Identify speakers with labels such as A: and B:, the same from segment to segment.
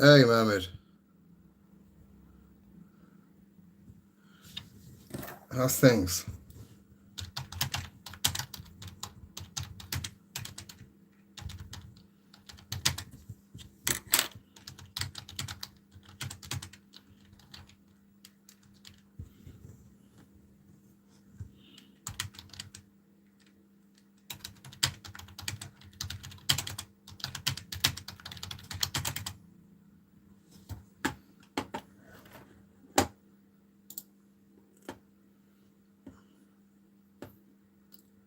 A: Hey, Mohammed. How's things?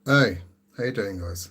A: Hey, how you doing, guys?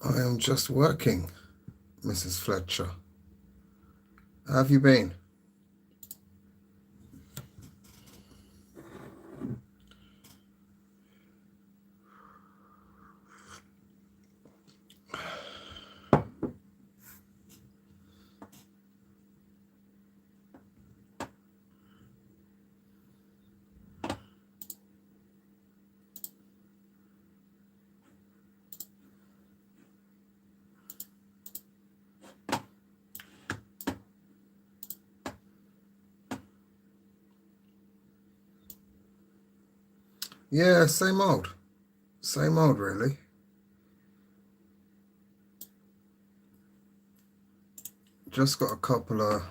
A: I am just working, Mrs. Fletcher. How have you been? Yeah, same old. Same old, really. Just got a couple of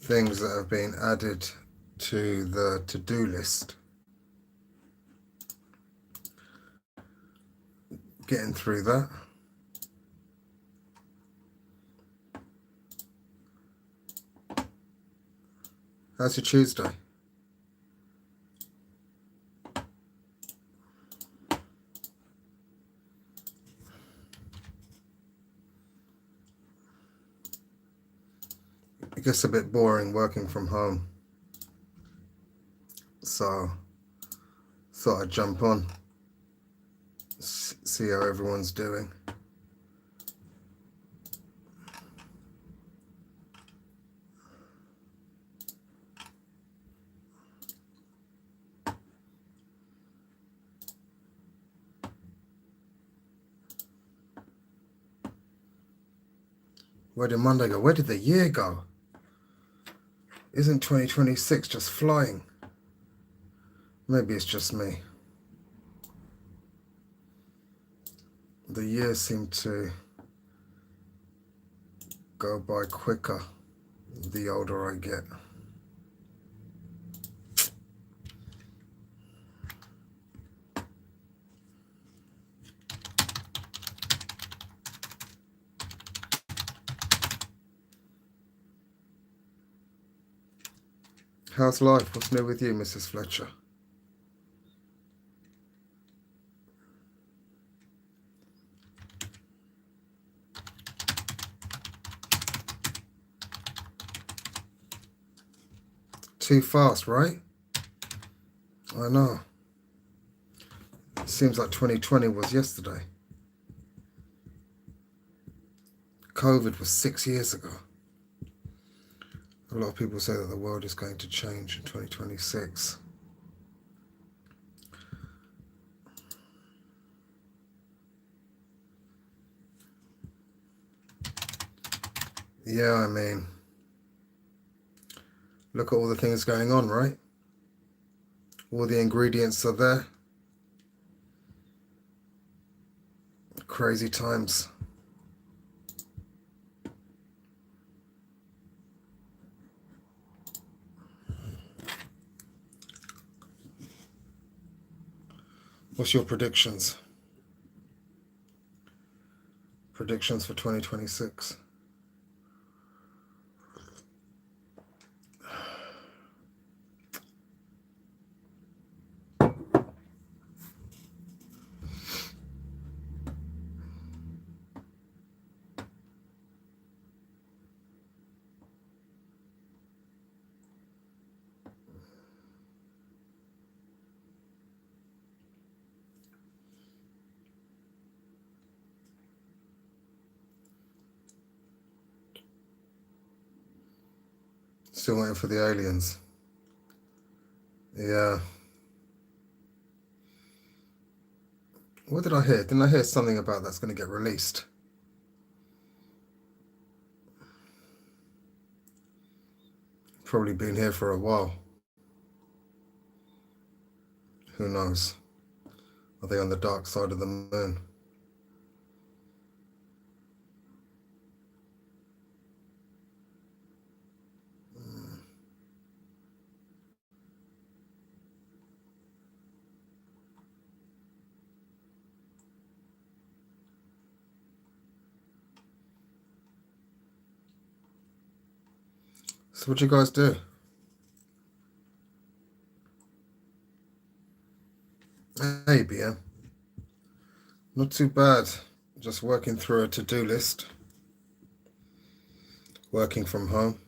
A: things that have been added to the to-do list. Getting through that. How's your Tuesday? It gets a bit boring working from home. So, thought I'd jump on, see how everyone's doing. Where did Monday go? Where did the year go? Isn't 2026 just flying? Maybe it's just me. The years seem to go by quicker the older I get. How's life? What's new with you, Mrs. Fletcher? Too fast, right? I know. It seems like 2020 was yesterday. COVID was 6 years ago. A lot of people say that the world is going to change in 2026. Yeah, I mean, look at all the things going on, right? All the ingredients are there. Crazy times. What's your predictions? Predictions for 2026? Still waiting for the aliens. Yeah. What did I hear? Didn't I hear something about that's going to get released? Probably been here for a while. Who knows? Are they on the dark side of the moon? So what you guys do? Hey, BM. Not too bad. Just working through a to-do list. Working from home.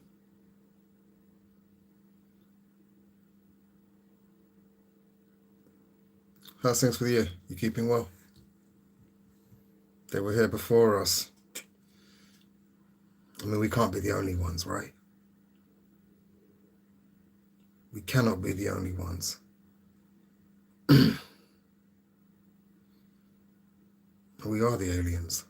A: How's things with you? You keeping well? They were here before us. I mean, we can't be the only ones, right? We cannot be the only ones. We are the aliens.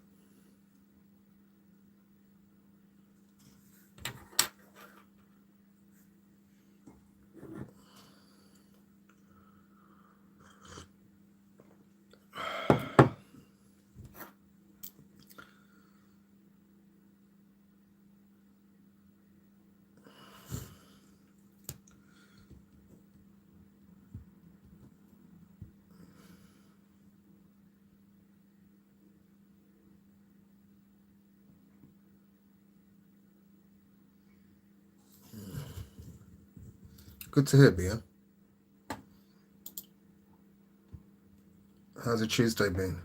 A: Good to hear, BM. How's your Tuesday been?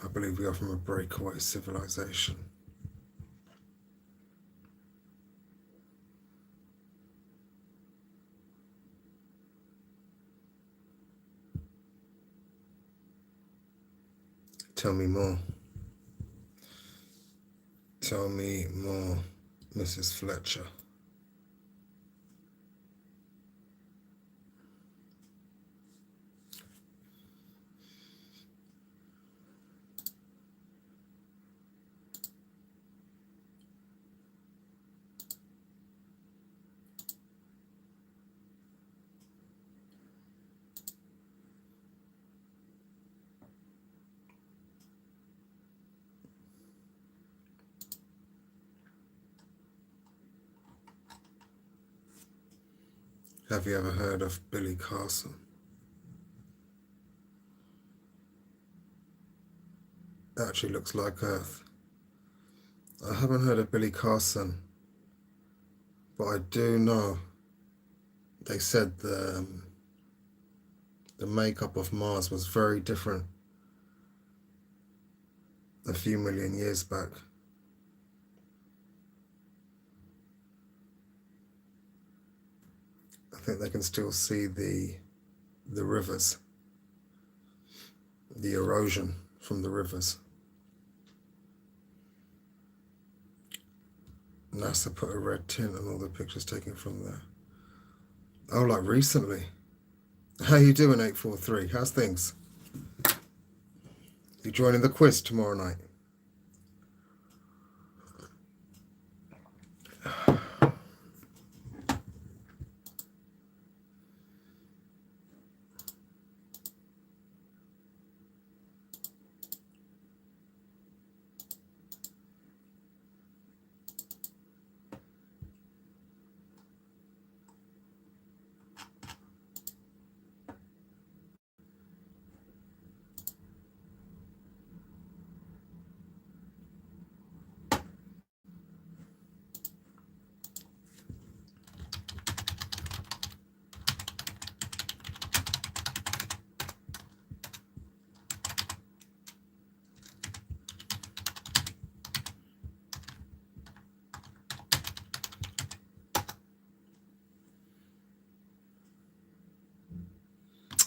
A: I believe we are from a breakaway civilization. Tell me more. Tell me more, Mrs. Fletcher. Have you ever heard of Billy Carson? Actually looks like Earth. I haven't heard of Billy Carson, but I do know they said the makeup of Mars was very different a few million years back. I think they can still see the rivers, the erosion from the rivers. NASA put a red tint on all the pictures taken from there. Oh, like recently. How you doing, 843? How's things? You joining the quiz tomorrow night?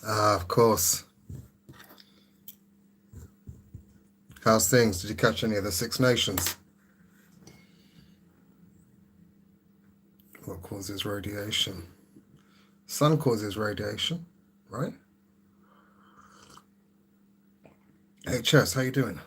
A: Ah, of course. How's things? Did you catch any of the Six Nations? What causes radiation? Sun causes radiation, right? HS, how you doing?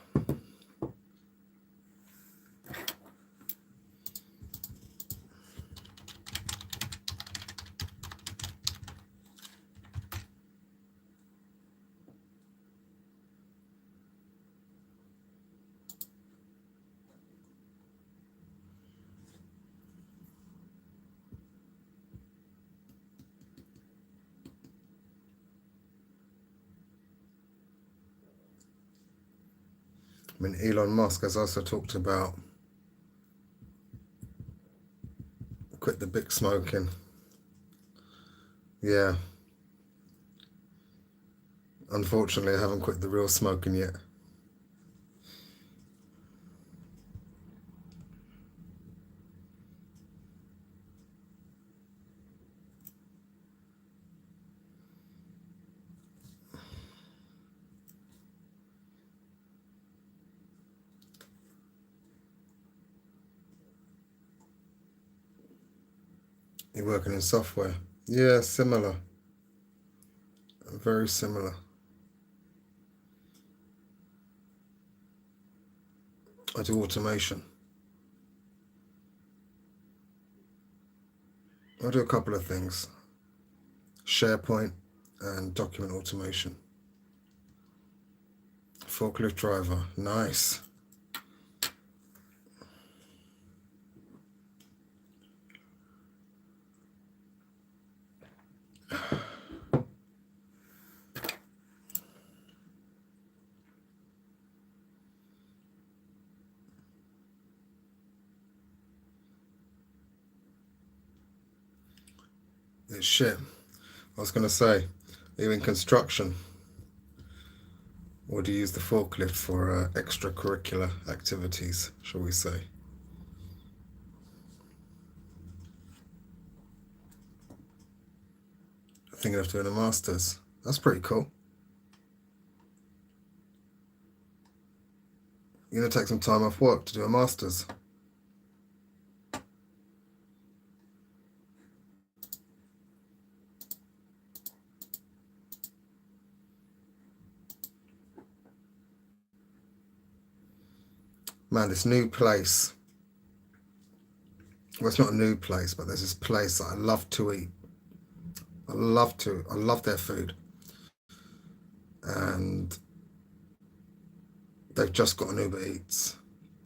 A: I mean, Elon Musk has also talked about quit the big smoking. Yeah. Unfortunately, I haven't quit the real smoking yet. You're working in software. Yeah, similar. Very similar. I do automation. I do a couple of things. SharePoint and document automation. Forklift driver. Nice. It's shit. I was going to say, are you in construction? Or do you use the forklift for extracurricular activities, shall we say? Thinking of doing a master's. That's pretty cool. You're going to take some time off work to do a master's. Man, this new place. Well, it's not a new place, but there's this place that I love to eat. I love their food. And they've just got an Uber Eats.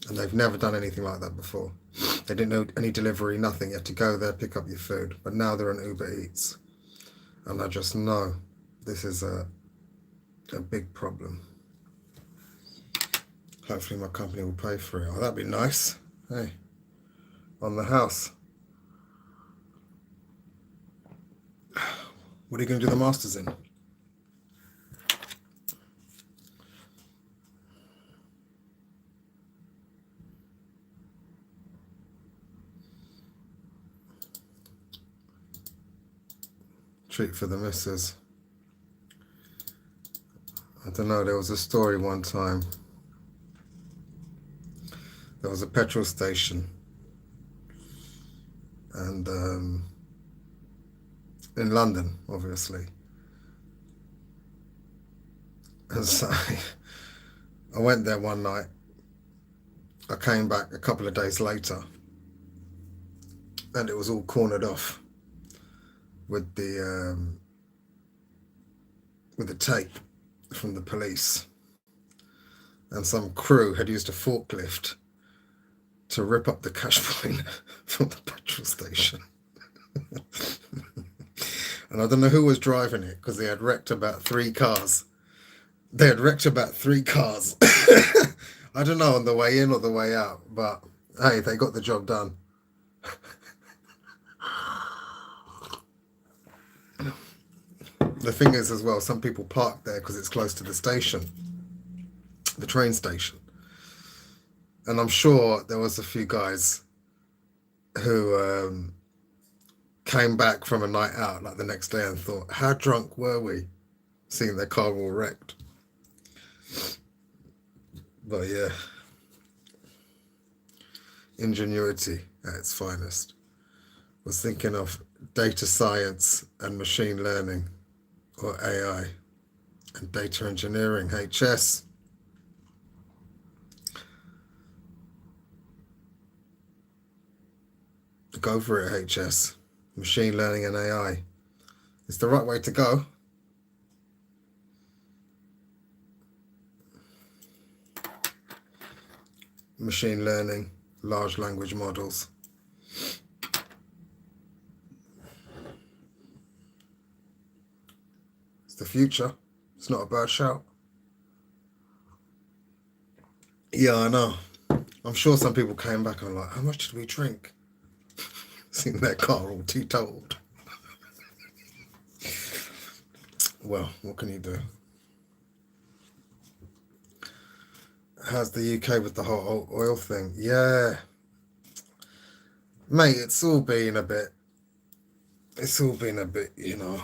A: And they've never done anything like that before. They didn't know any delivery, nothing. You had to go there, pick up your food. But now they're on Uber Eats. And I just know this is a big problem. Hopefully my company will pay for it. Oh, that'd be nice. Hey, on the house. What are you going to do the masters in? Treat for the missus. I don't know, there was a story one time. There was a petrol station. And in London, obviously. And so I went there one night. I came back a couple of days later. And it was all cornered off with the tape from the police, and some crew had used a forklift to rip up the cash point from the petrol station. And I don't know who was driving it because they had wrecked about 3 cars. I don't know, on the way in or the way out, but hey, they got the job done. The thing is as well, some people park there because it's close to the station, the train station. And I'm sure there was a few guys who came back from a night out like the next day and thought, how drunk were we? seeing their car all wrecked. But yeah, ingenuity at its finest. Was thinking of data science and machine learning, or AI, and data engineering, HS. Go for it, HS. Machine learning and AI. It's the right way to go. Machine learning, large language models. It's the future. It's not a bad shout. Yeah, I know. I'm sure some people came back and were like, how much did we drink? Seeing their car all teetotaled. Well, what can you do? How's the UK with the whole oil thing? Yeah. Mate, it's all been a bit, you know,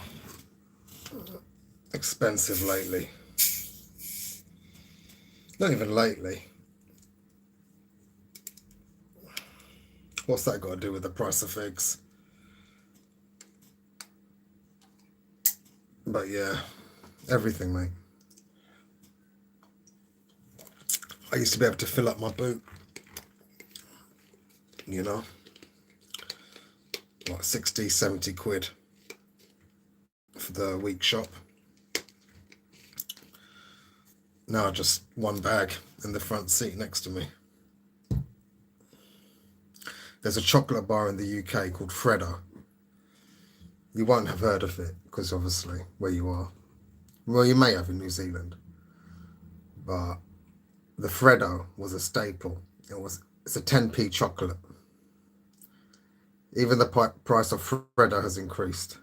A: expensive lately. Not even lately. What's that got to do with the price of eggs? But yeah, everything, mate. I used to be able to fill up my boot, you know, like 60, 70 quid for the week shop. Now just one bag in the front seat next to me. There's a chocolate bar in the UK called Freddo. You won't have heard of it because obviously where you are. Well, you may have in New Zealand. But the Freddo was a staple. It's a 10p chocolate. Even the price of Freddo has increased.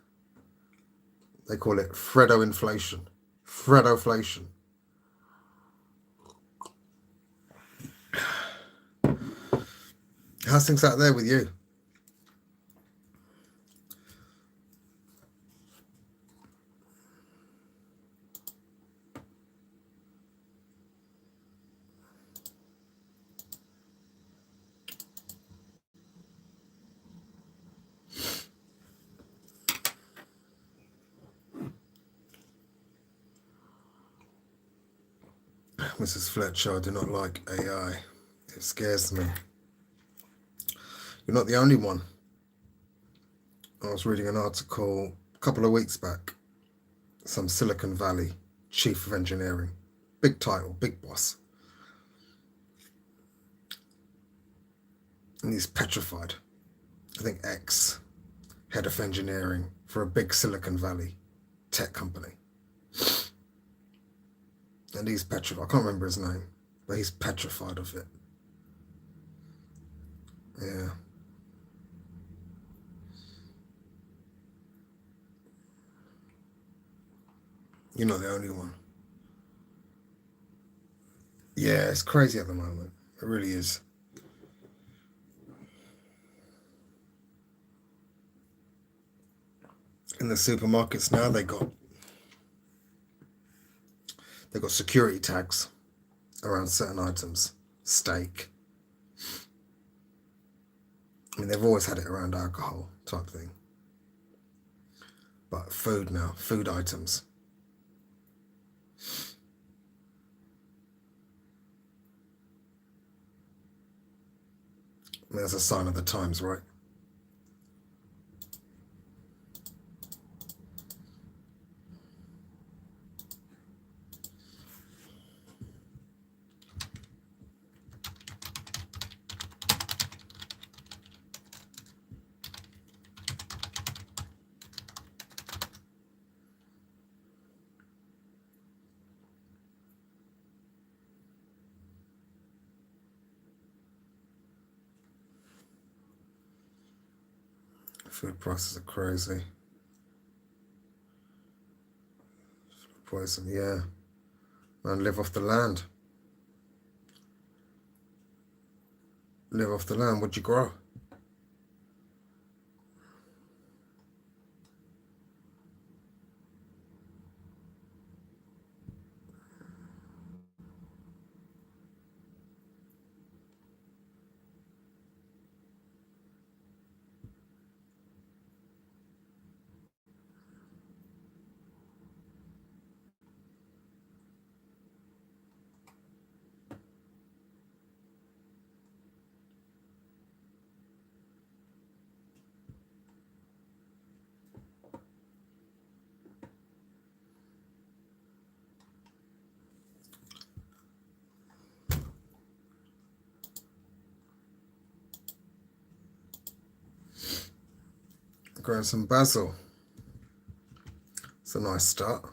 A: They call it Freddo inflation. Freddoflation. How's things out there with you? Mrs. Fletcher, I do not like AI. It scares me. You're not the only one. I was reading an article a couple of weeks back. Some Silicon Valley chief of engineering. Big title, big boss. And he's petrified. I think ex head of engineering for a big Silicon Valley tech company. And he's petrified. I can't remember his name, but he's petrified of it. Yeah. You're not the only one. Yeah, it's crazy at the moment. It really is. In the supermarkets now, they got security tags around certain items. Steak. I mean, they've always had it around alcohol type thing. But food now, food items. I mean, that's a sign of the times, right? Food prices are crazy. Poison, yeah. Man, live off the land. Live off the land. What'd you grow? growing some basil. It's a nice start.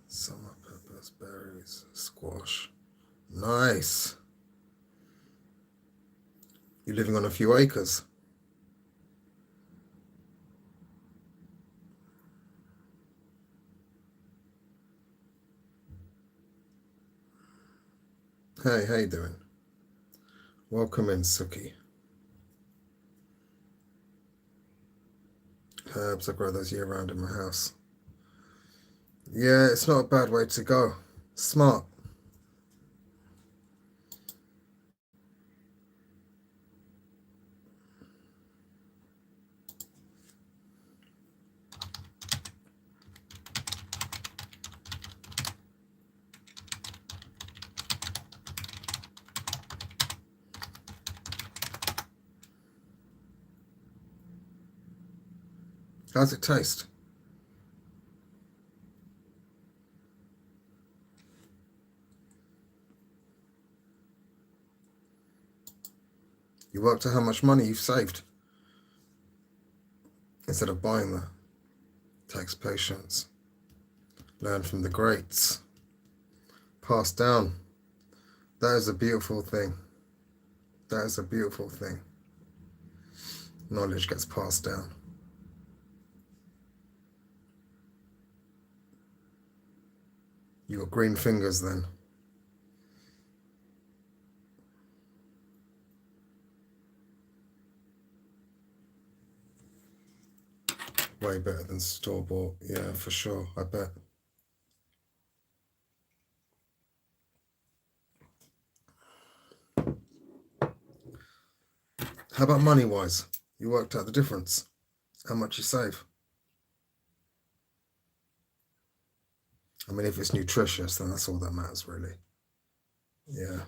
A: Summer peppers, berries, squash. Nice. You're living on a few acres. Hey, how you doing? Welcome in, Suki. Herbs, I grow those year round in my house. Yeah, it's not a bad way to go. Smart. How's it taste? You worked out how much money you've saved instead of buying that. Takes patience. Learn from the greats. Passed down. That is a beautiful thing. That is a beautiful thing. Knowledge gets passed down. You got green fingers then. Way better than store-bought. Yeah, for sure. I bet. How about money-wise? You worked out the difference. How much you save? I mean, if it's nutritious, then that's all that matters, really. Yeah.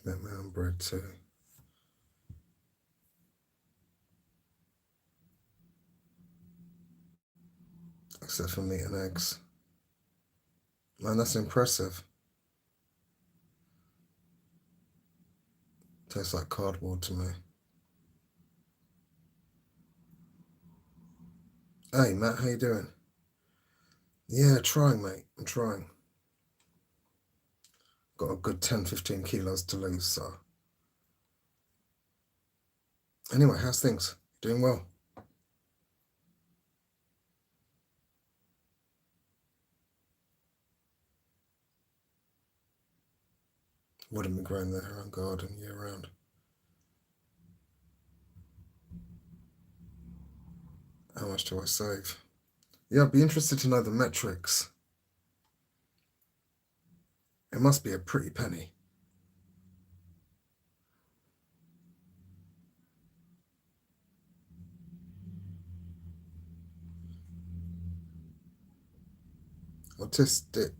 A: Make my own bread too. Except for meat and eggs. Man, that's impressive. Tastes like cardboard to me. Hey, Matt, how you doing? Yeah, trying, mate. I'm trying. Got a good 10, 15 kilos to lose, so. Anyway, how's things? Doing well? Wouldn't be growing their own garden year round. How much do I save? Yeah, I'd be interested to know the metrics. It must be a pretty penny. Autistic.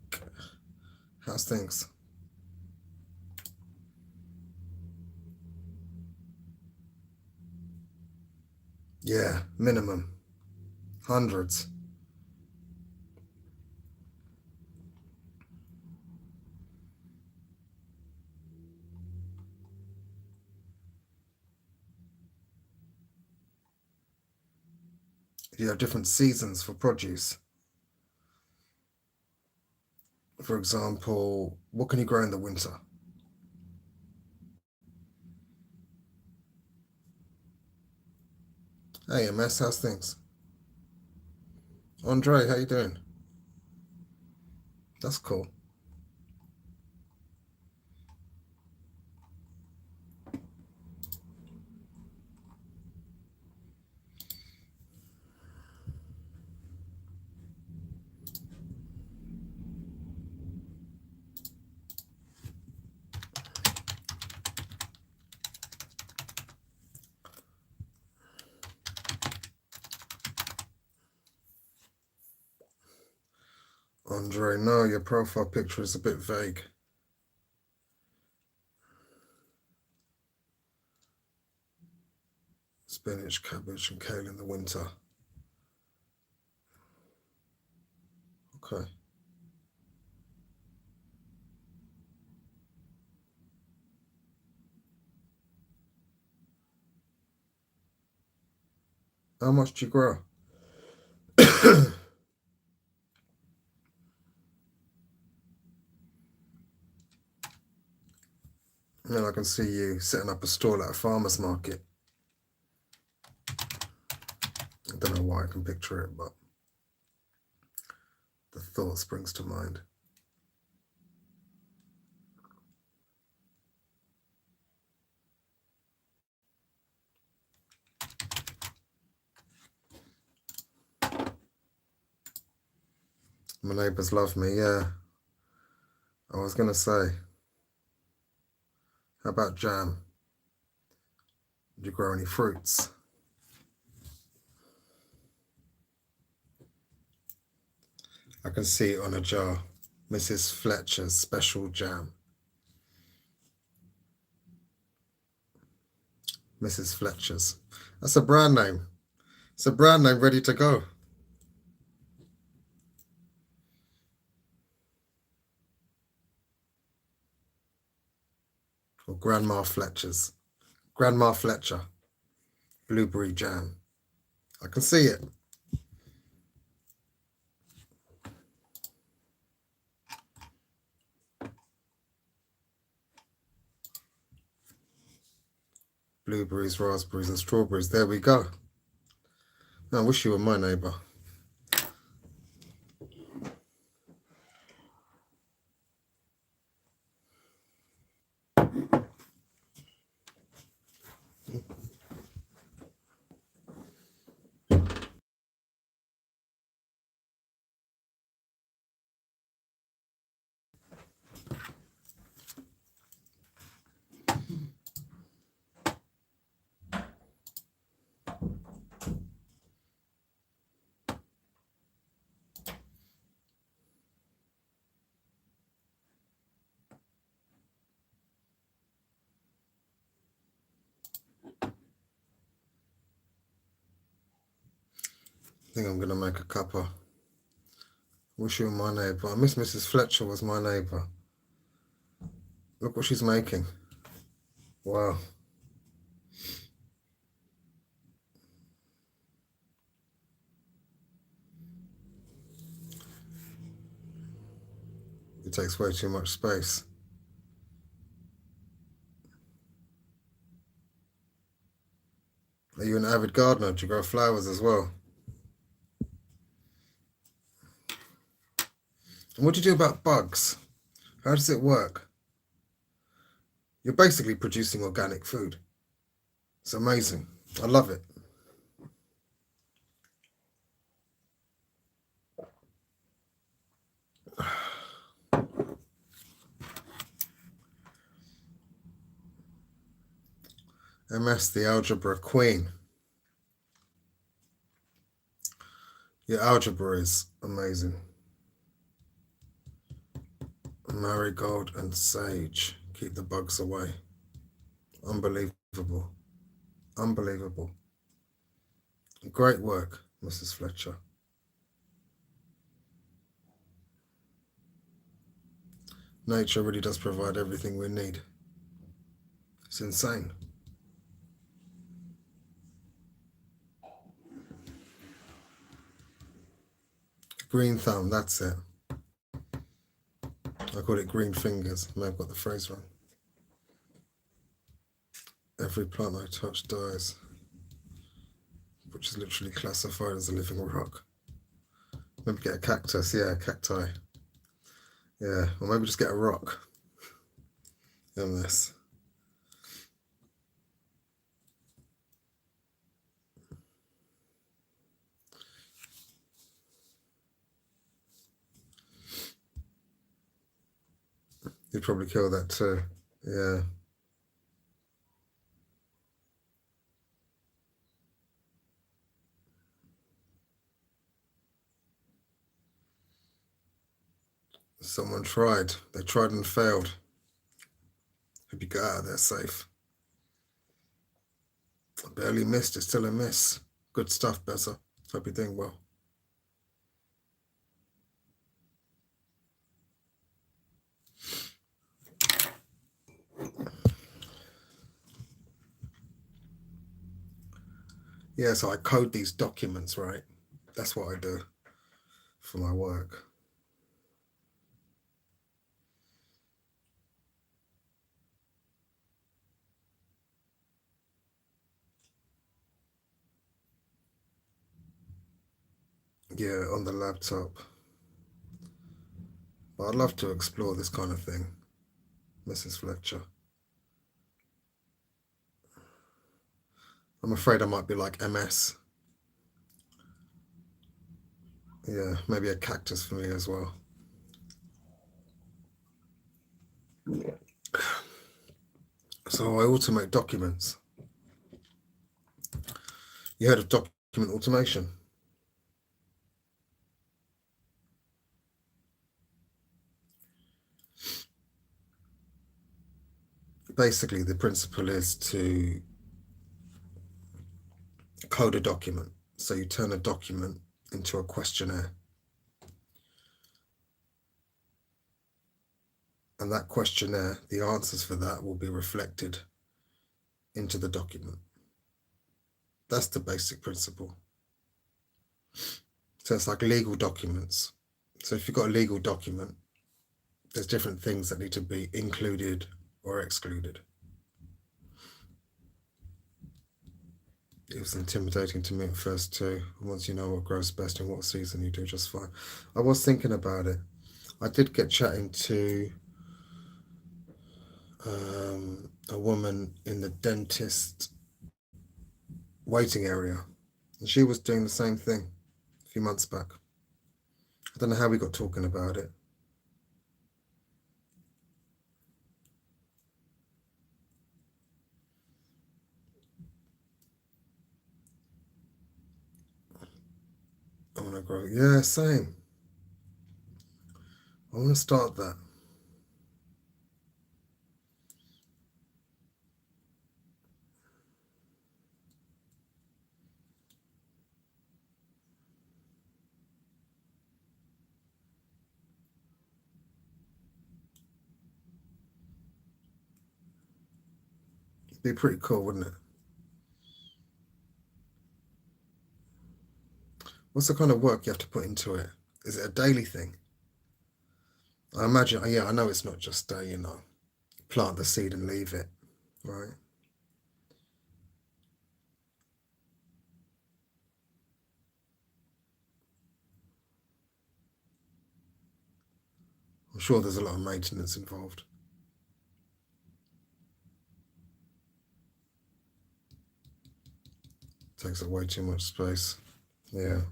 A: How's things? Yeah, minimum. Hundreds. You have different seasons for produce. For example, what can you grow in the winter? Hey, MS, how's things? Andre, how you doing? That's cool. Andre, no, your profile picture is a bit vague. Spinach, cabbage, and kale in the winter. Okay. How much do you grow? And I can see you setting up a stall at a farmer's market. I don't know why I can picture it, but the thought springs to mind. My neighbours love me, yeah. I was going to say, how about jam? Do you grow any fruits? I can see it on a jar. Mrs. Fletcher's special jam. Mrs. Fletcher's. That's a brand name. It's a brand name ready to go. Or Grandma Fletcher's. Grandma Fletcher. Blueberry jam. I can see it. Blueberries, raspberries, and strawberries. There we go. I wish you were my neighbour. I think I'm going to make a cuppa. Wish you were my neighbour. I miss Mrs. Fletcher was my neighbour. Look what she's making. Wow. It takes way too much space. Are you an avid gardener? Do you grow flowers as well? And what do you do about bugs? How does it work? You're basically producing organic food. It's amazing. I love it. MS, the algebra queen. Your algebra is amazing. Marigold and sage. Keep the bugs away. Unbelievable. Unbelievable. Great work, Mrs. Fletcher. Nature really does provide everything we need. It's insane. Green thumb, that's it. I call it green fingers. I may have got the phrase wrong. Every plant I touch dies, which is literally classified as a living rock. Maybe get a cactus. Yeah, cacti. Yeah, or maybe just get a rock in this. You'd probably kill that too. Yeah. Someone tried. They tried and failed. Hope you got out of there safe. I barely missed. It's still a miss. Good stuff, Beza. Hope you're doing well. Yeah, so I code these documents, right? That's what I do for my work. Yeah, on the laptop. But I'd love to explore this kind of thing, Mrs. Fletcher. I'm afraid I might be like MS. Yeah, maybe a cactus for me as well. So I automate documents. You heard of document automation? Basically, the principle is to code a document. So you turn a document into a questionnaire. And that questionnaire, the answers for that will be reflected into the document. That's the basic principle. So it's like legal documents. So if you've got a legal document, there's different things that need to be included or excluded. It was intimidating to me at first too. Once you know what grows best in what season, you do just fine. I was thinking about it. I did get chatting to a woman in the dentist waiting area, and she was doing the same thing a few months back. I don't know how we got talking about it. I want to grow. Yeah, same. I want to start that. It'd be pretty cool, wouldn't it? What's the kind of work you have to put into it? Is it a daily thing? I imagine, yeah, I know it's not just, plant the seed and leave it, right? I'm sure there's a lot of maintenance involved. Takes up way too much space. Yeah.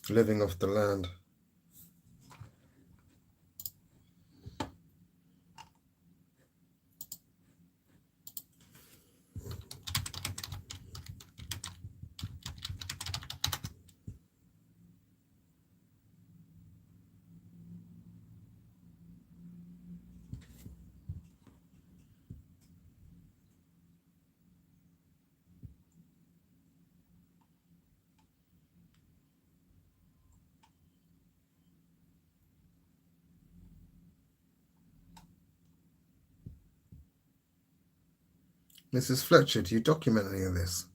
A: Living off the land. Mrs. Fletcher, do you document any of this?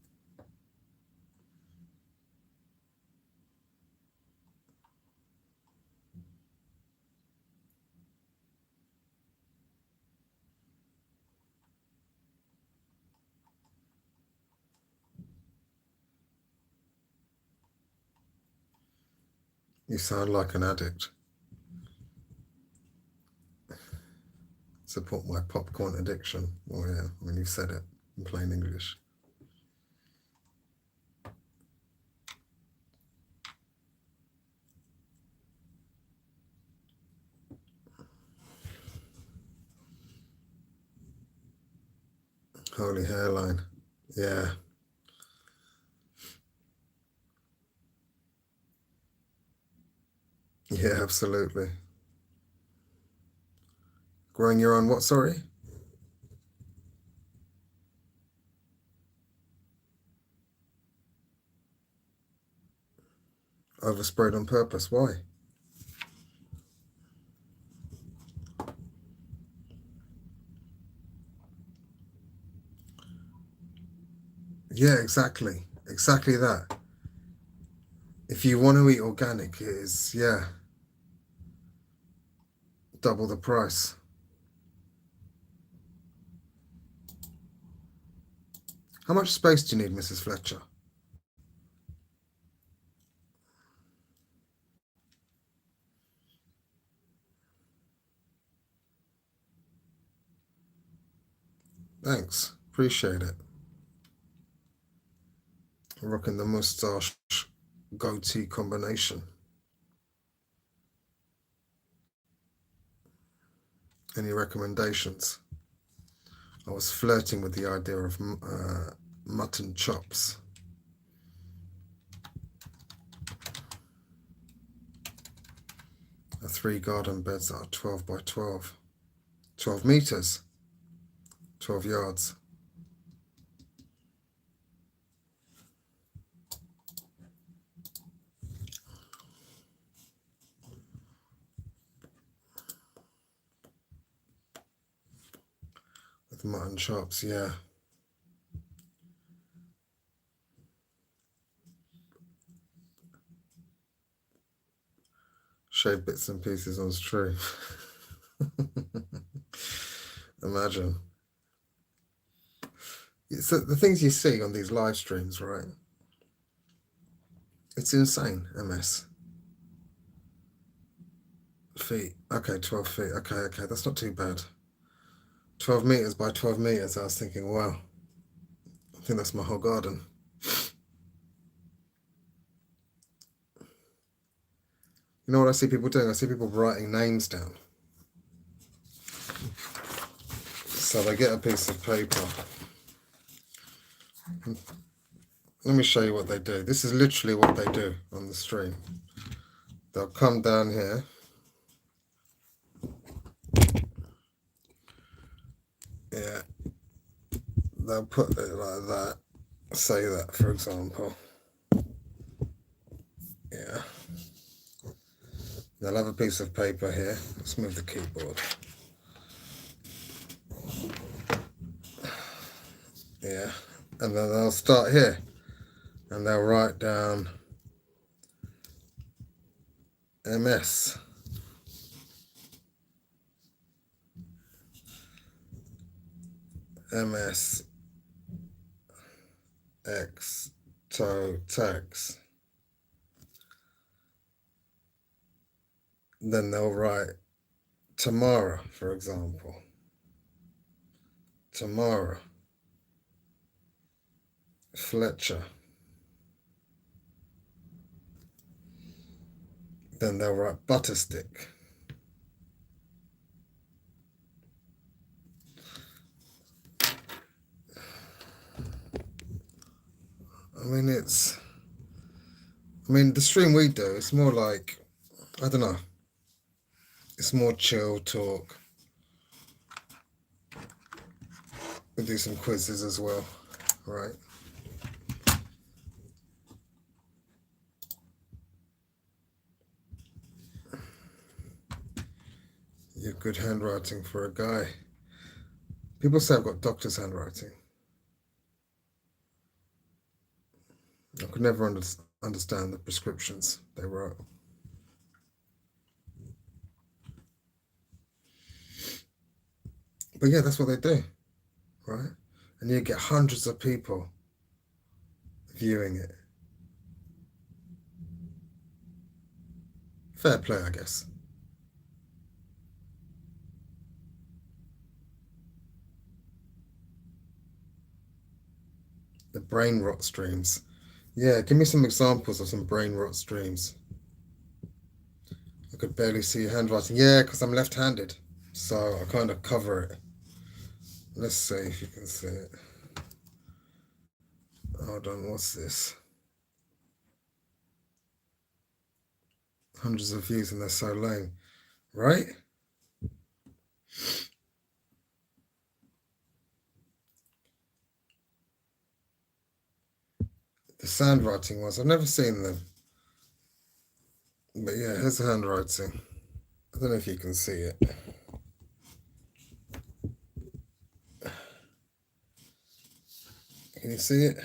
A: You sound like an addict. Support my popcorn addiction. Oh yeah, when you said it in plain English. Holy hairline. Yeah. Yeah, absolutely. Growing your own what, sorry? Oversprayed on purpose. Why? Yeah, exactly. Exactly that. If you want to eat organic, it is, yeah, double the price. How much space do you need, Mrs. Fletcher? Thanks. Appreciate it. Rocking the moustache goatee combination. Any recommendations? I was flirting with the idea of mutton chops. The 3 garden beds are 12 by 12. 12 meters. 12 yards. With mutton chops, yeah. Shave bits and pieces on stream. Imagine. So the things you see on these live streams, right? It's insane, MS. Feet. Okay, 12 feet. Okay, that's not too bad. 12 meters by 12 meters. I was thinking, wow, I think that's my whole garden. You know what I see people doing? I see people writing names down. So they get a piece of paper. Let me show you what they do. This is literally what they do on the stream. They'll come down here. Yeah. They'll put it like that. Say that, for example. Yeah. They'll have a piece of paper here. Let's move the keyboard. Yeah. And then they'll start here. And they'll write down MS. MS X toe tax. Then they'll write Tamara, for example. Tamara Fletcher. Then they'll write Butterstick. The stream we do, it's more like, I don't know, it's more chill talk. We do some quizzes as well, right? You have good handwriting for a guy. People say I've got doctor's handwriting. I could never understand the prescriptions they wrote. But yeah, that's what they do, right? And you get hundreds of people viewing it. Fair play, I guess. The brain rot streams. Yeah, give me some examples of some brain rot streams. I could barely see your handwriting. Yeah, because I'm left-handed, so I kind of cover it. Let's see if you can see it. Hold on, what's this? Hundreds of views and they're so lame, right? The handwriting ones, I've never seen them. But yeah, here's the handwriting. I don't know if you can see it. Can you see it?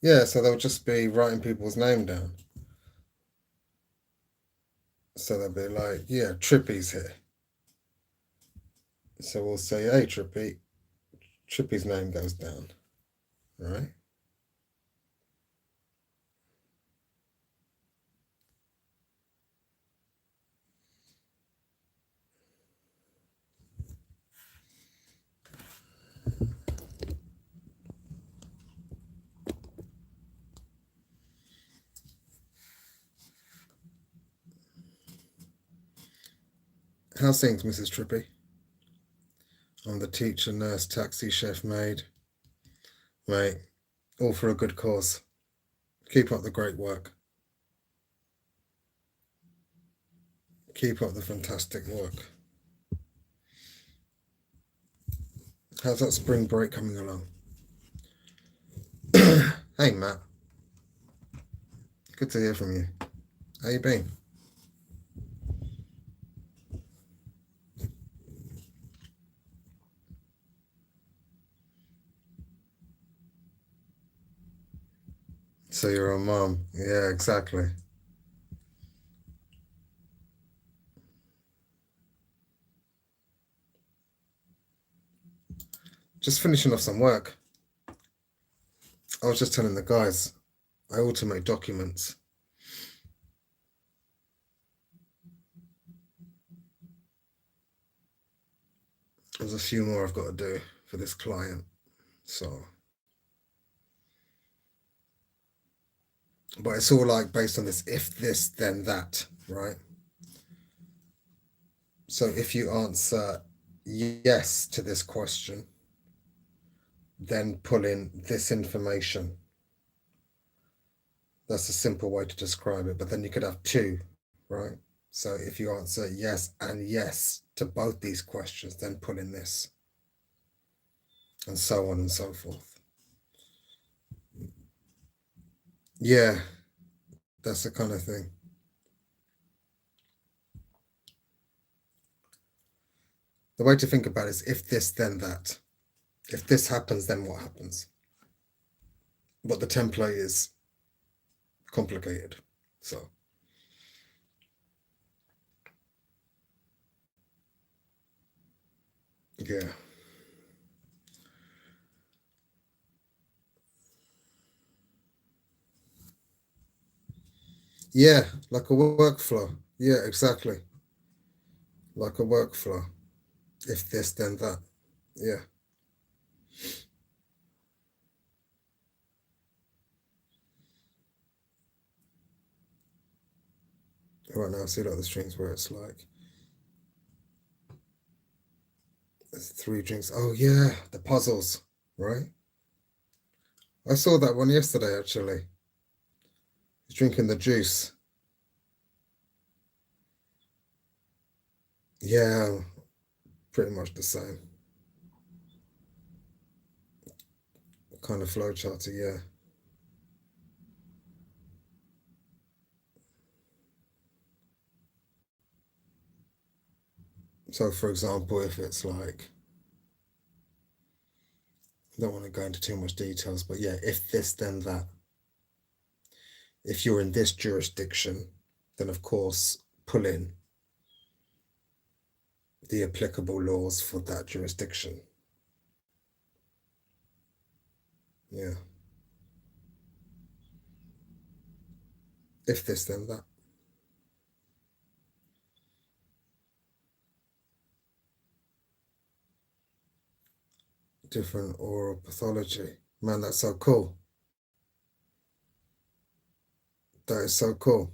A: Yeah, so they'll just be writing people's name down. So they'll be like, yeah, Trippy's here. So we'll say, hey, Trippy. Trippy's name goes down, right? How's things, Mrs. Trippy? I'm the teacher, nurse, taxi, chef, maid. Mate, all for a good cause. Keep up the great work. Keep up the fantastic work. How's that spring break coming along? Hey, Matt. Good to hear from you. How you been? So you're a mum. Yeah, exactly. Just finishing off some work. I was just telling the guys, I automate documents. There's a few more I've got to do for this client. So, but it's all like based on this if this, then that, right? So if you answer yes to this question, then pull in this information. That's a simple way to describe it. But then you could have two, right? So if you answer yes and yes to both these questions, then pull in this, and so on and so forth. Yeah, that's the kind of thing. The way to think about it is if this, then that. If this happens, then what happens? But the template is complicated. So, yeah. Yeah, like a workflow. Yeah, exactly. Like a workflow. If this, then that. Yeah. Right now, I see a lot of the streams where it's like there's three drinks. Oh, yeah, the puzzles, right? I saw that one yesterday, actually. He's drinking the juice. Yeah, pretty much the same. Kind of flowcharty, yeah. So, for example, if it's like, I don't want to go into too much details, but yeah, if this, then that. If you're in this jurisdiction, then of course, pull in the applicable laws for that jurisdiction. Yeah. If this, then that. different oral pathology. Man, that's so cool. That is so cool.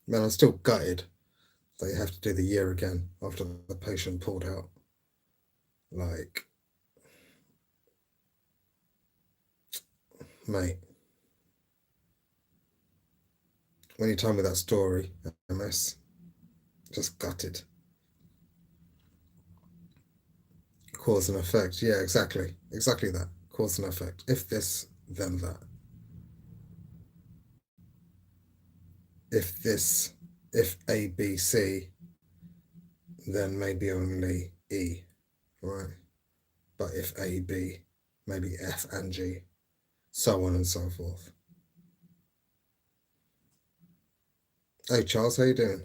A: Man, I'm still gutted that you have to do the year again after the patient pulled out. Like, mate, when you told me that story, MS, just gutted. Cause and effect. Yeah, exactly. Exactly that. Cause and effect. If this, then that. If this, if A, B, C, then maybe only E, right? But if A, B, maybe F and G, so on and so forth. Hey Charles, how you doing?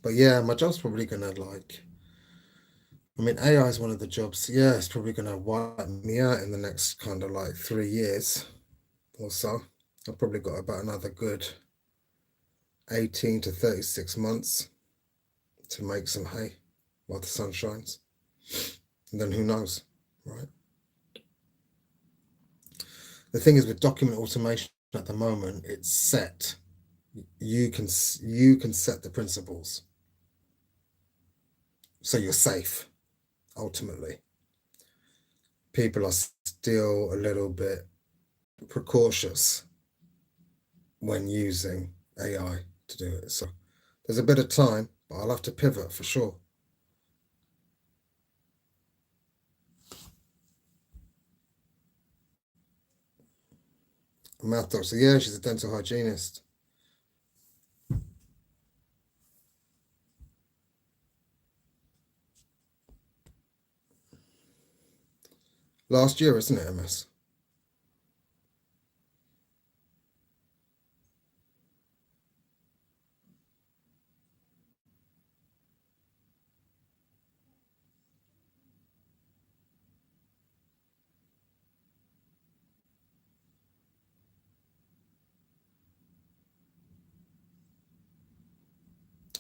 A: But yeah, my job's probably gonna I mean, AI is one of the jobs, yeah, it's probably gonna wipe me out in the next kind of like 3 years or so. I've probably got about another good 18 to 36 months to make some hay while the sun shines. And then who knows, right? The thing is with document automation at the moment, it's set. You can set the principles, so you're safe. Ultimately, people are still a little bit precautious when using AI to do it. So there's a bit of time, but I'll have to pivot for sure. Mouth doctor, yeah, she's a dental hygienist. Last year, isn't it, MS?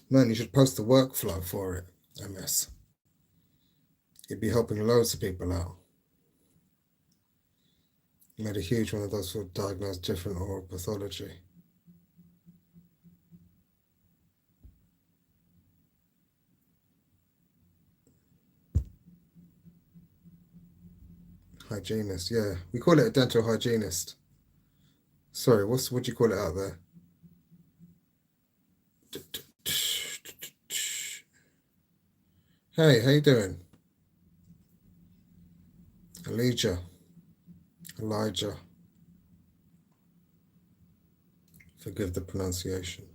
A: Man, you should post the workflow for it, MS. You'd be helping loads of people out. You made a huge one of those for diagnose different oral pathology. Hygienist, yeah. We call it a dental hygienist. Sorry, what do you call it out there? Hey, how you doing? Elijah. Forgive the pronunciation.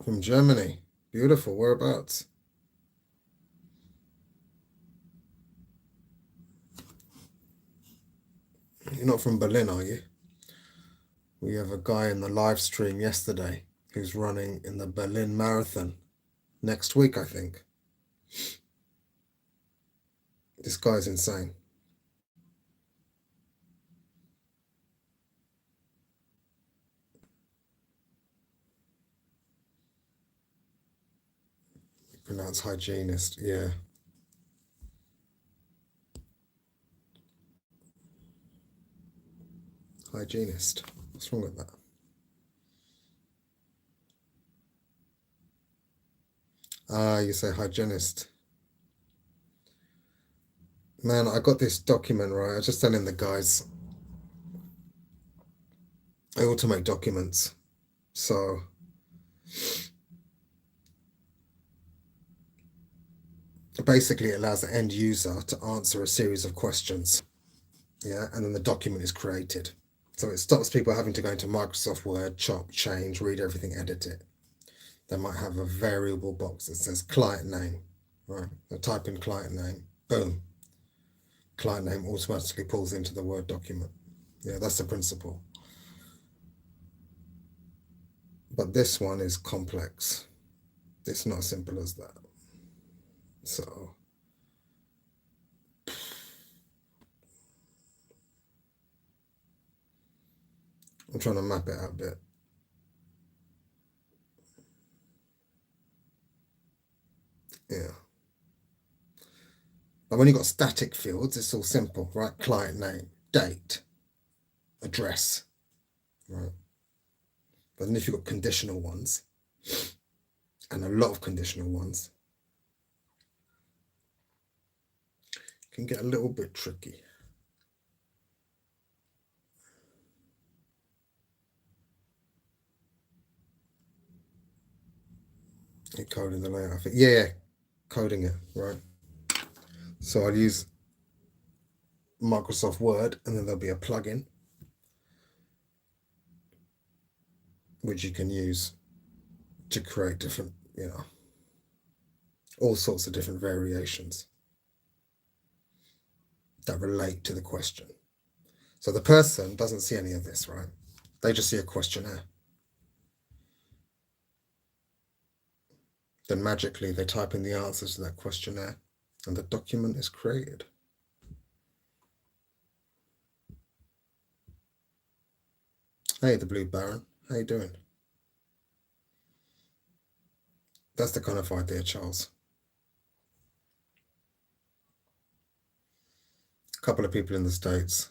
A: From Germany. Beautiful. Whereabouts? You're not from Berlin, are you? We have a guy in the live stream yesterday who's running in the Berlin Marathon next week, I think. This guy's insane. Pronounced hygienist, yeah. Hygienist. What's wrong with that? You say hygienist. Man, I got this document, right? I was just telling the guys I automate documents. So basically it allows the end user to answer a series of questions. Yeah, and then the document is created. So it stops people having to go into Microsoft Word, chop, change, read everything, edit it. They might have a variable box that says client name, right? They type in client name, boom. Client name automatically pulls into the Word document. Yeah, that's the principle. But this one is complex. It's not as simple as that. So I'm trying to map it out a bit. But when you've got static fields, it's all simple, right? Client name, date, address, right? But then if you've got conditional ones, and a lot of conditional ones, it can get a little bit tricky. Coding the layout. I think, yeah, coding it, right? So I'll use Microsoft Word, and then there'll be a plugin which you can use to create different, all sorts of different variations that relate to the question. So the person doesn't see any of this, right? They just see a questionnaire. Then magically they type in the answers to that questionnaire and the document is created. Hey, the Blue Baron, how you doing? That's the kind of idea, Charles. A couple of people in the States.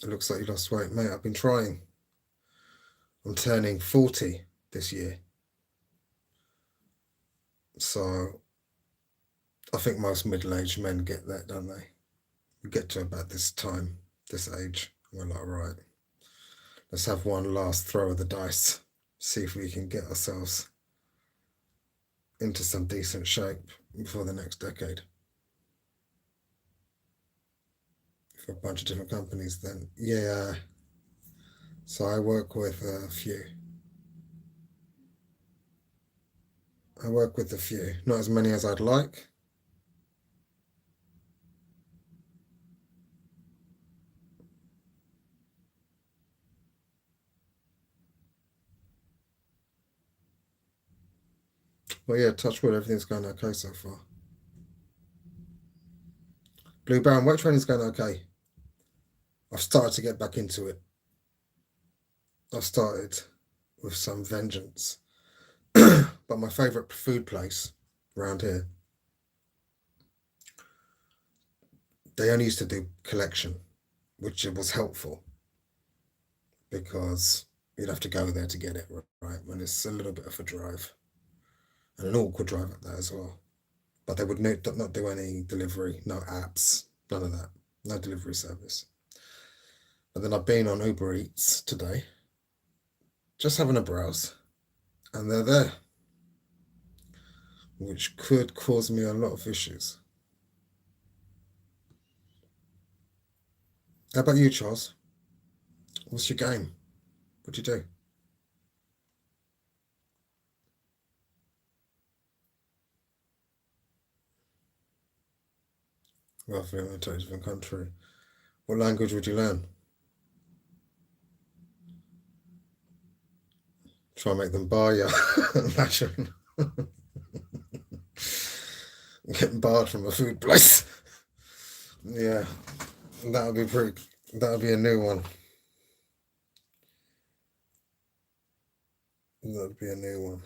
A: It looks like you lost weight. Mate, I've been trying. I'm turning 40 this year. So I think most middle-aged men get that, don't they? We get to about this time, this age, we're like, right, let's have one last throw of the dice, see if we can get ourselves into some decent shape before the next decade. For a bunch of different companies then. Yeah. So I work with a few. Not as many as I'd like. But yeah, touch wood, everything's going okay so far. Blue Baron, weight training's going okay. I've started to get back into it. I've started with some vengeance. But my favourite food place around here, they only used to do collection, which was helpful because you'd have to go there to get it, right? When it's a little bit of a drive and an awkward drive at that as well. But they would not do any delivery, no apps, none of that, no delivery service. But then I've been on Uber Eats today, just having a browse, and they're there, which could cause me a lot of issues. How about you, Charles? What's your game? What do you do? Roughly in a totally different country. What language would you learn? Try and make them buy you. Imagine. Getting barred from a food place. Yeah, that would be a new one. That would be a new one.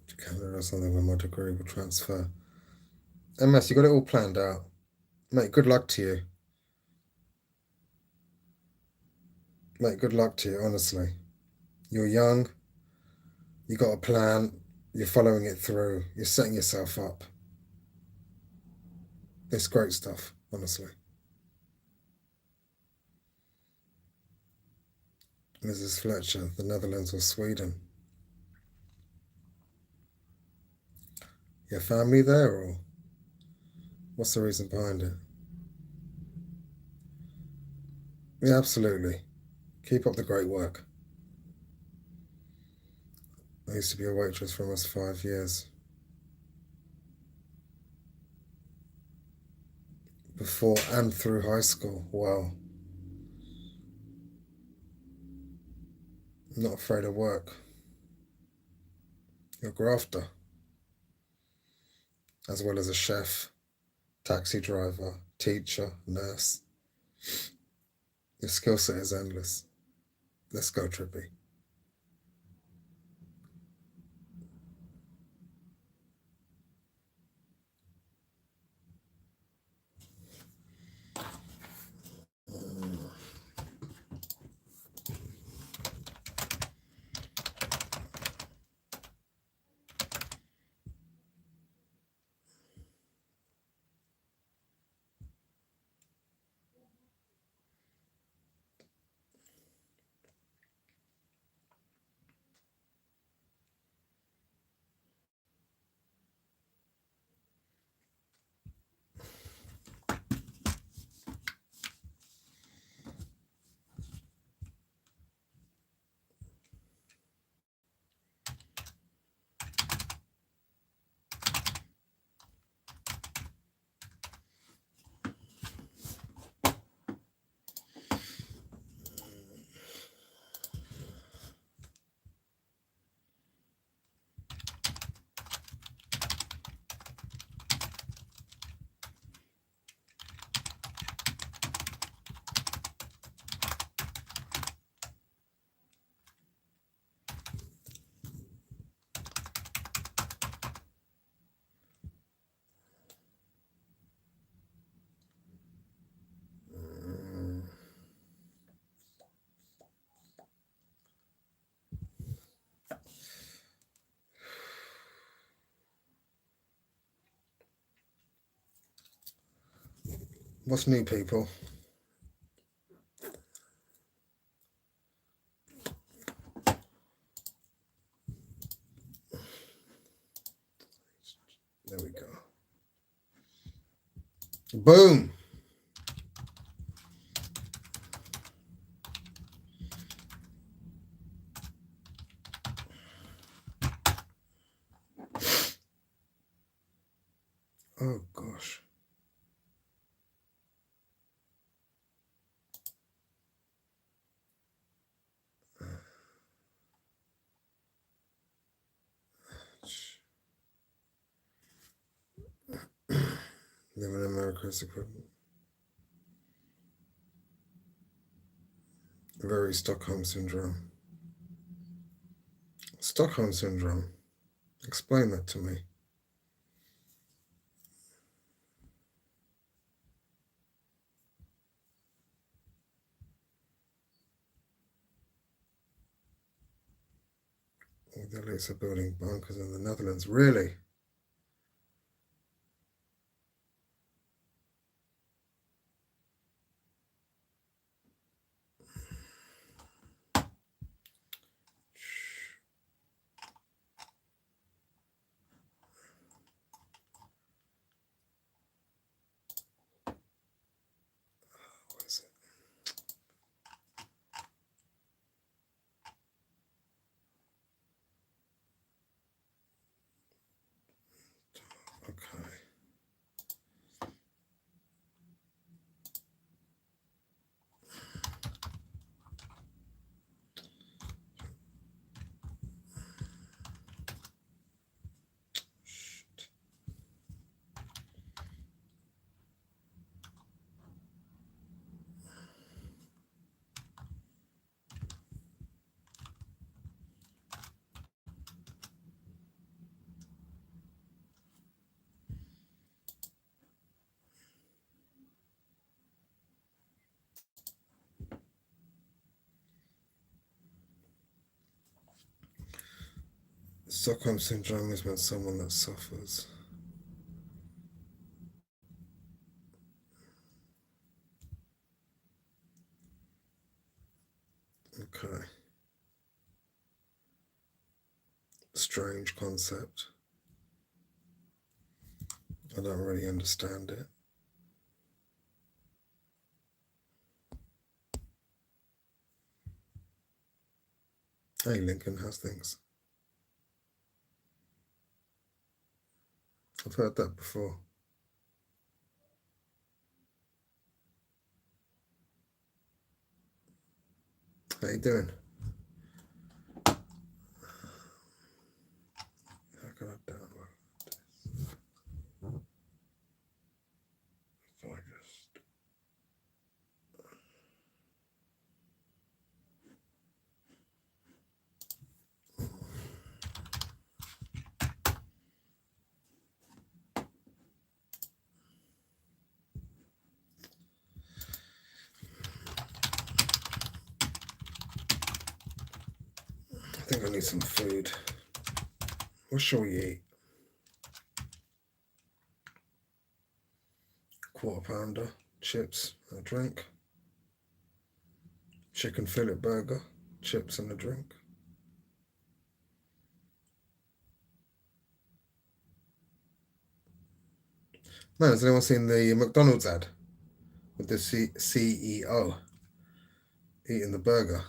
A: To Canada or something where my degree will transfer. MS, you got it all planned out. Mate, good luck to you. Mate, good luck to you, honestly. You're young, you got a plan, you're following it through, you're setting yourself up. It's great stuff, honestly. Mrs. Fletcher, the Netherlands or Sweden. Your family there, or what's the reason behind it? Yeah, absolutely. Keep up the great work. I used to be a waitress for almost 5 years. Before and through high school. Wow. Not afraid of work. You're a grafter, as well as a chef, taxi driver, teacher, nurse. Your skill set is endless. Let's go, Trippy. What's new, people? There we go. Boom. Oh, gosh. Living in America is equivalent. Very Stockholm Syndrome. Stockholm Syndrome. Explain that to me. All the elites are building bunkers in the Netherlands. Really? What is it? Okay. Stockholm Syndrome is when someone that suffers. Okay. Strange concept. I don't really understand it. Hey, Lincoln, how's things? I've heard that before. How you doing? think I need some food. What shall we eat? Quarter pounder, chips, and a drink. Chicken fillet burger, chips and a drink. Man, has anyone seen the McDonald's ad with the CEO eating the burger?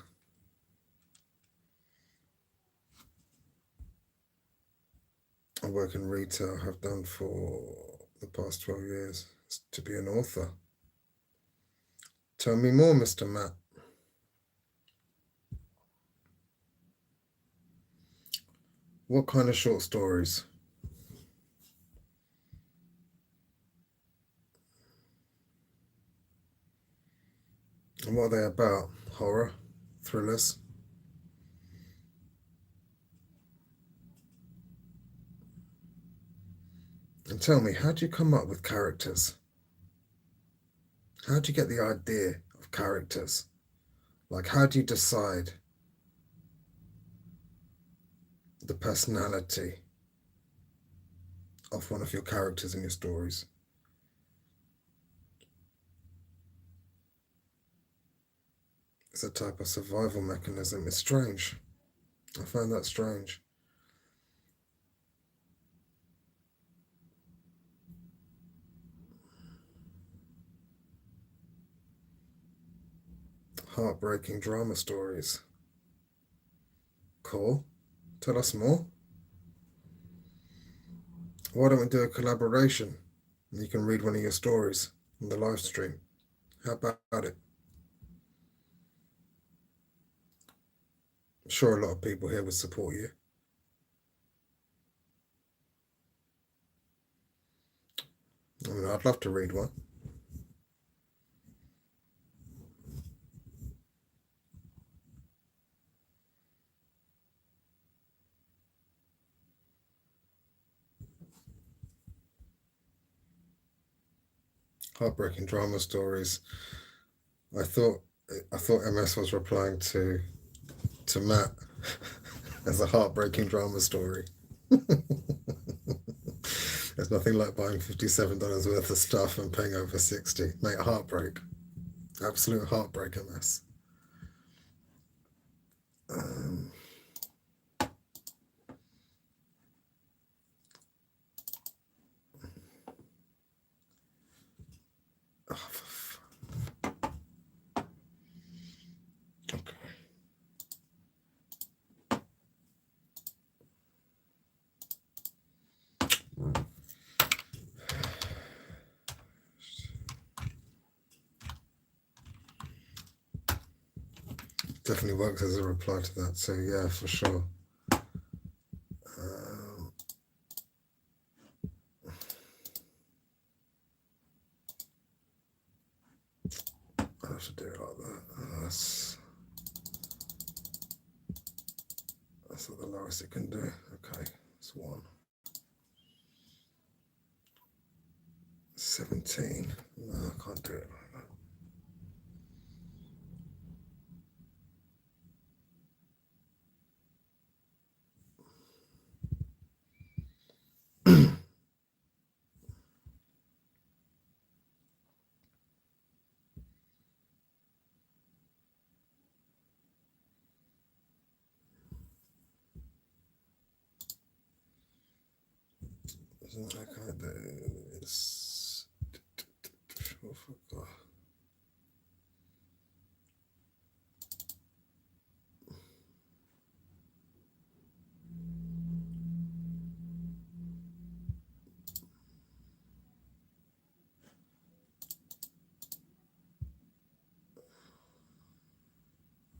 A: I work in retail, have done for the past 12 years, to be an author. Tell me more, Mr. Matt. What kind of short stories? And what are they about? Horror? Thrillers? And tell me, how do you come up with characters? How do you get the idea of characters? Like, how do you decide the personality of one of your characters in your stories? It's a type of survival mechanism. It's strange. I find that strange. Heartbreaking drama stories. Cool. Tell us more. Why don't we do a collaboration? You can read one of your stories on the live stream. How about it? I'm sure a lot of people here would support you. I mean, I'd love to read one. Heartbreaking drama stories. I thought MS was replying to Matt as a heartbreaking drama story. There's nothing like buying $57 worth of stuff and paying over 60. Mate, heartbreak. Absolute heartbreak, MS. Okay. Definitely works as a reply to that, so yeah, for sure. I have to do it like that. That's what the lowest it can do. Okay, it's 1. 17. No, I can't do it like that. I can't do it. It's... I forgot.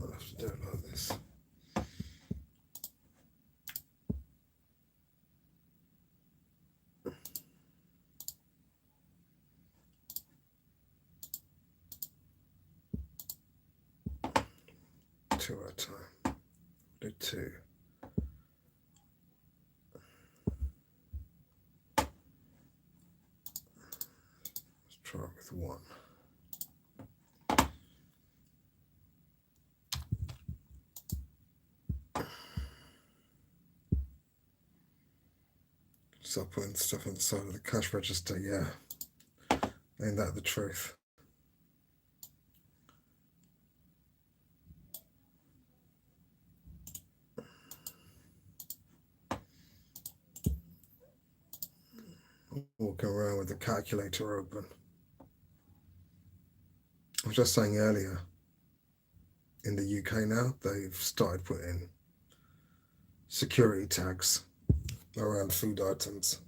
A: I'll have to do it like this. Two at a time. Do 2. Let's try it with 1. start putting stuff on the side of the cash register. Yeah, ain't that the truth? Walking around with the calculator open. I was just saying earlier, in the UK now, they've started putting security tags around food items.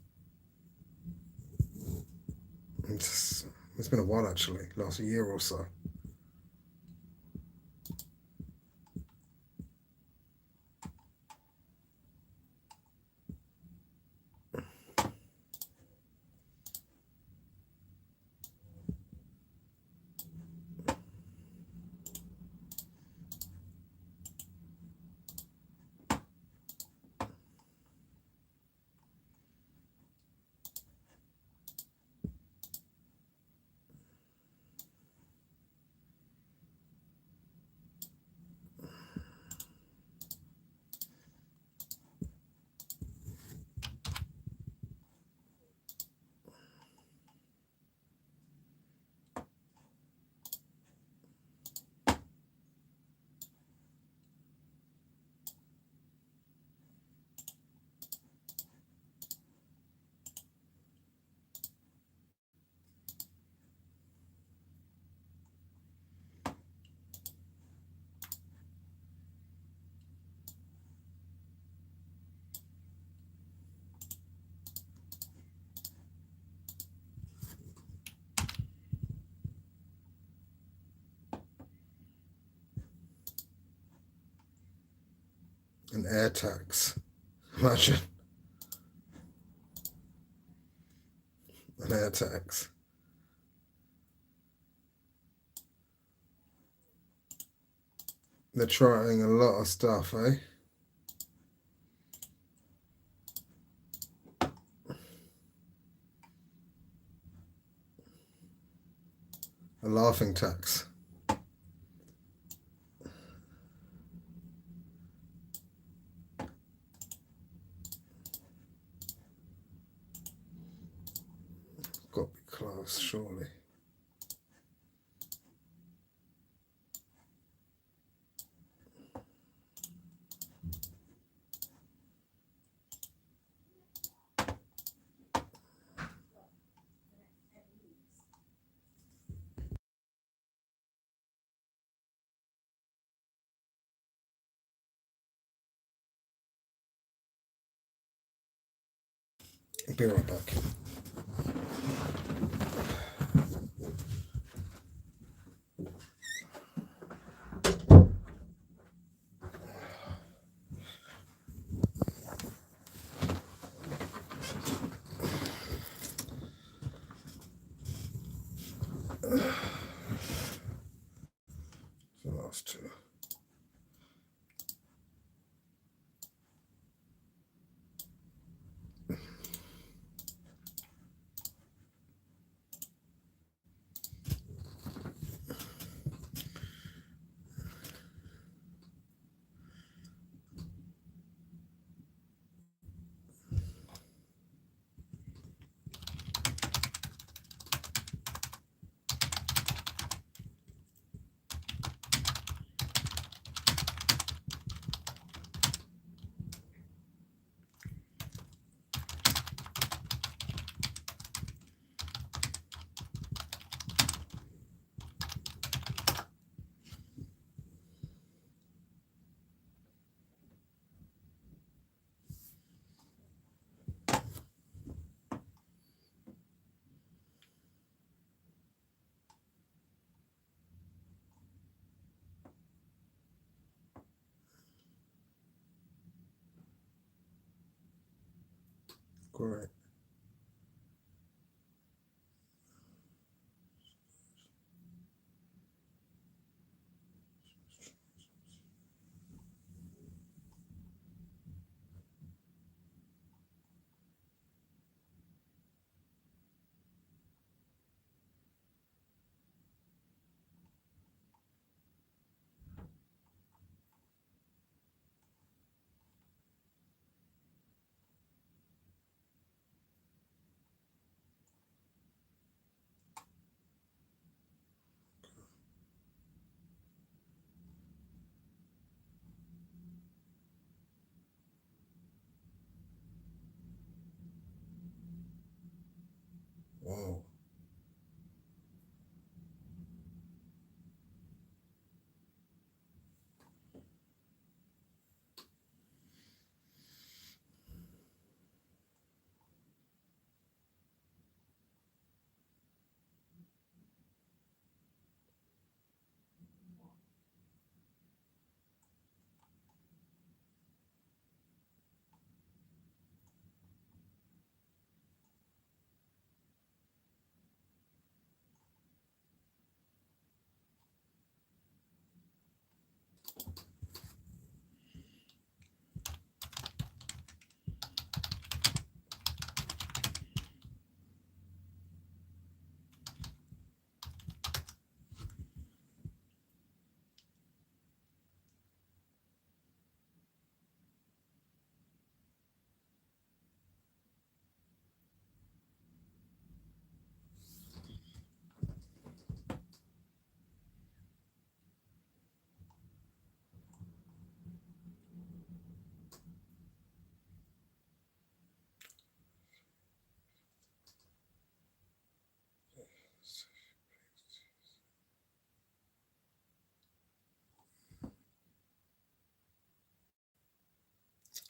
A: It's been a while actually, last year or so. An air tax. Imagine an air tax. They're trying a lot of stuff, eh? A laughing tax. Got to be close, surely. Be right back. The last two. Great.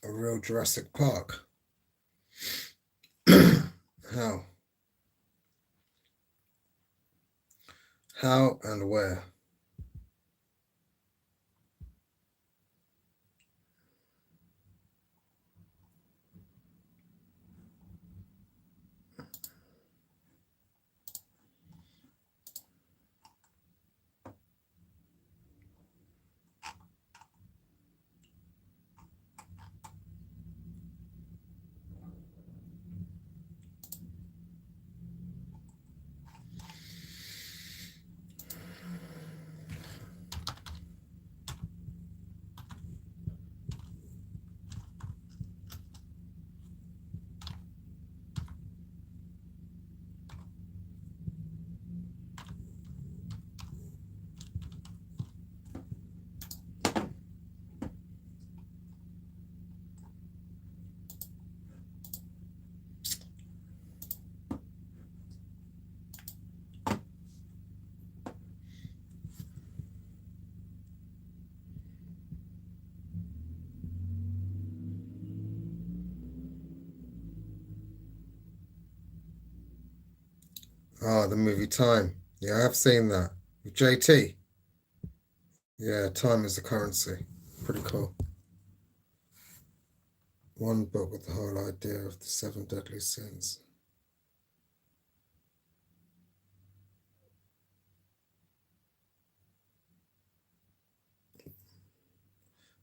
A: A real Jurassic Park. How? How and where? Ah, the movie Time. Yeah, I have seen that. With JT. Yeah, time is the currency. Pretty cool. One book with the whole idea of the 7 deadly sins.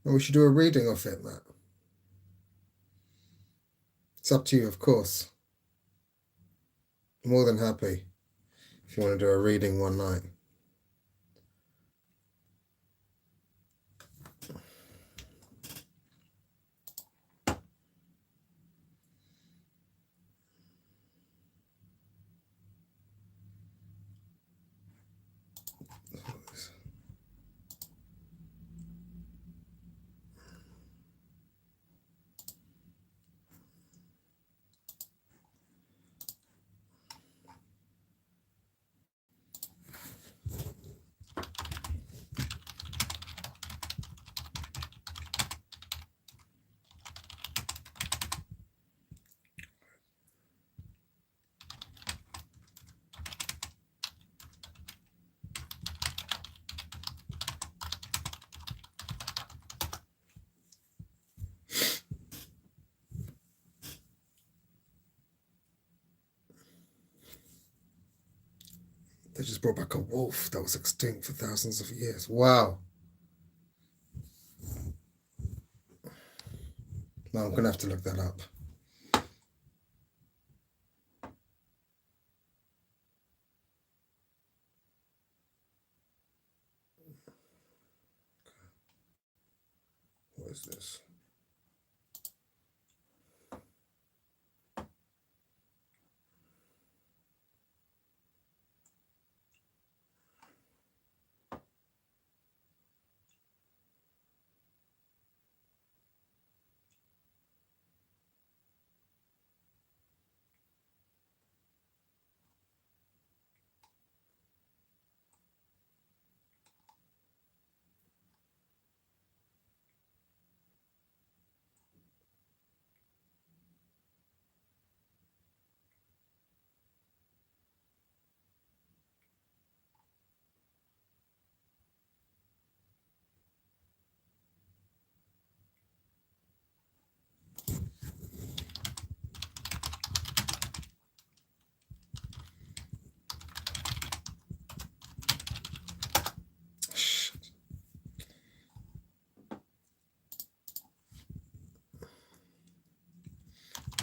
A: Well, we should do a reading of it, Matt. It's up to you, of course. More than happy if you want to do a reading one night. They just brought back a wolf that was extinct for thousands of years. Wow. No, I'm going to have to look that up. What is this?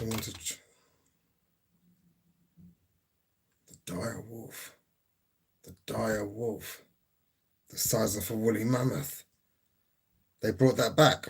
A: I wanted the dire wolf. The dire wolf. The size of a woolly mammoth. They brought that back.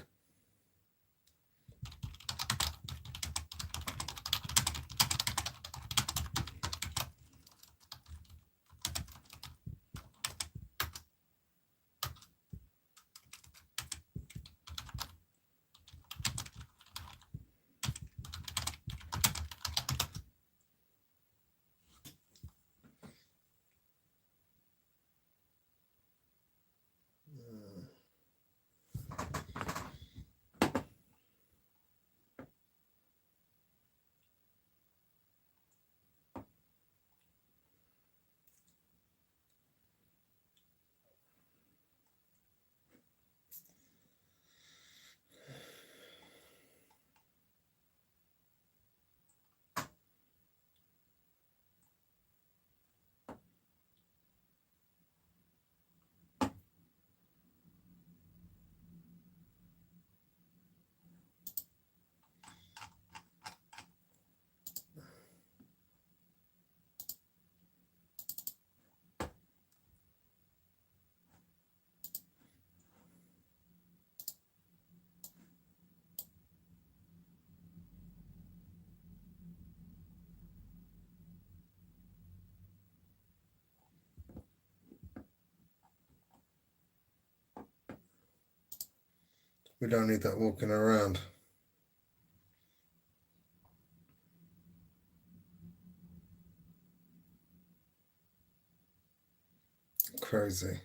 A: We don't need that walking around. Crazy.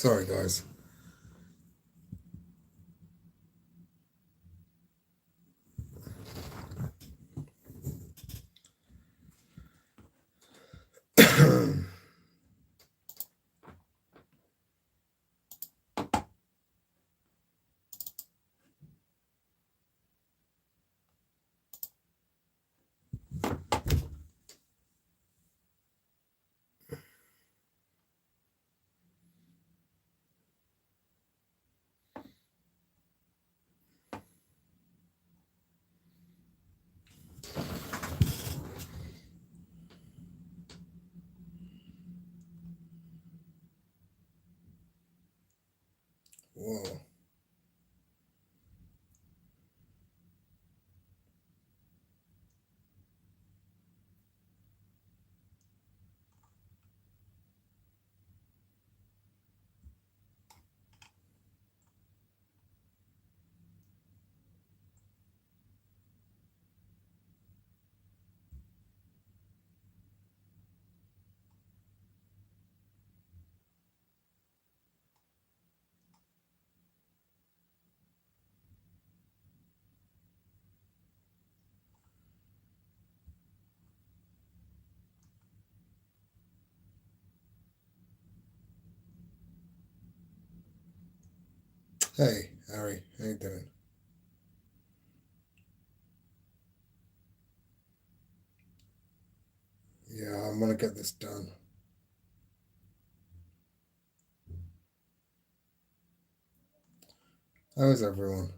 A: Sorry, guys. Whoa. Hey, Harry, how you doing? Yeah, I'm gonna get this done. How is everyone?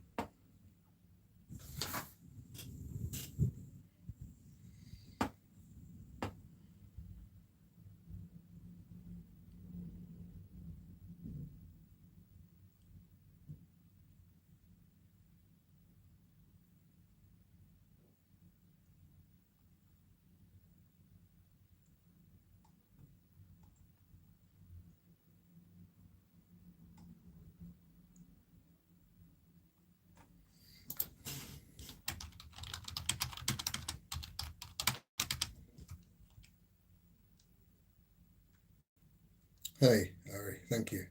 A: Hey, Harry, thank you.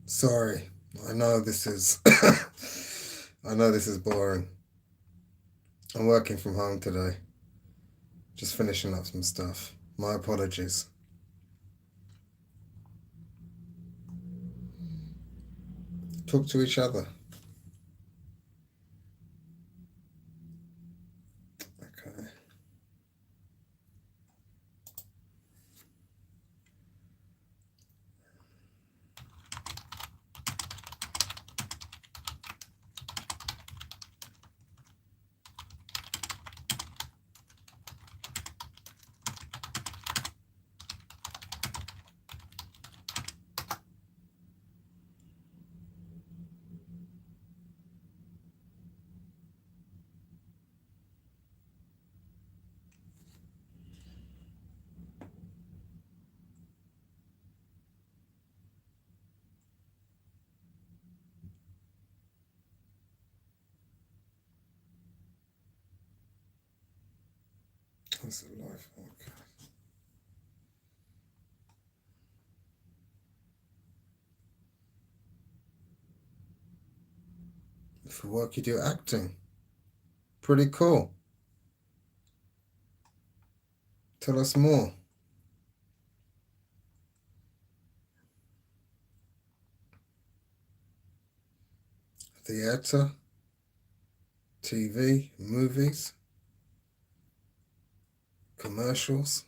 A: Sorry, I know this is I know this is boring. I'm working from home today. Just finishing up some stuff. My apologies. Talk to each other. Okay. That's a life. Okay. For work you do acting. Pretty cool. Tell us more. Theatre, TV, movies, commercials.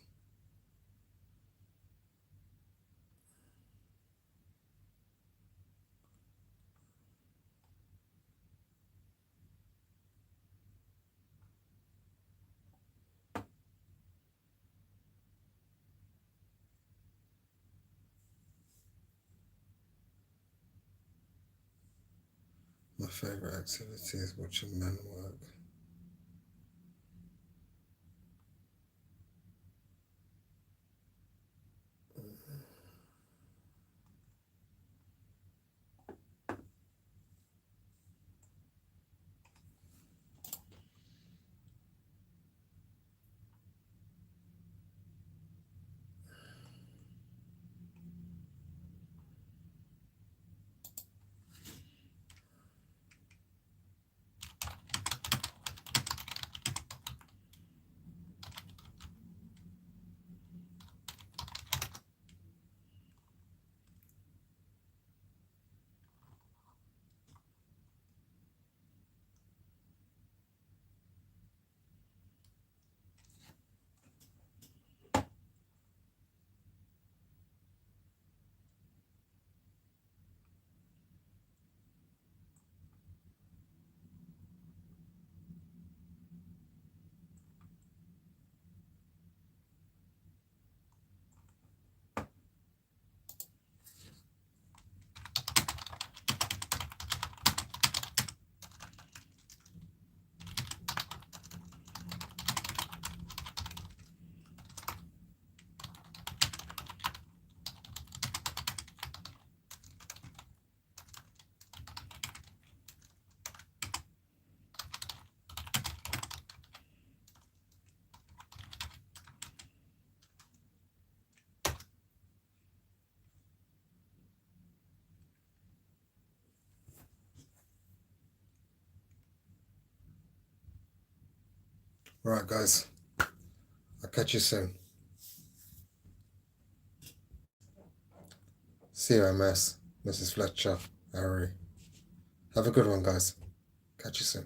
A: My favourite activity is watching men work. Right, guys. I'll catch you soon. See you, MS, Mrs. Fletcher, Harry. Have a good one, guys. Catch you soon.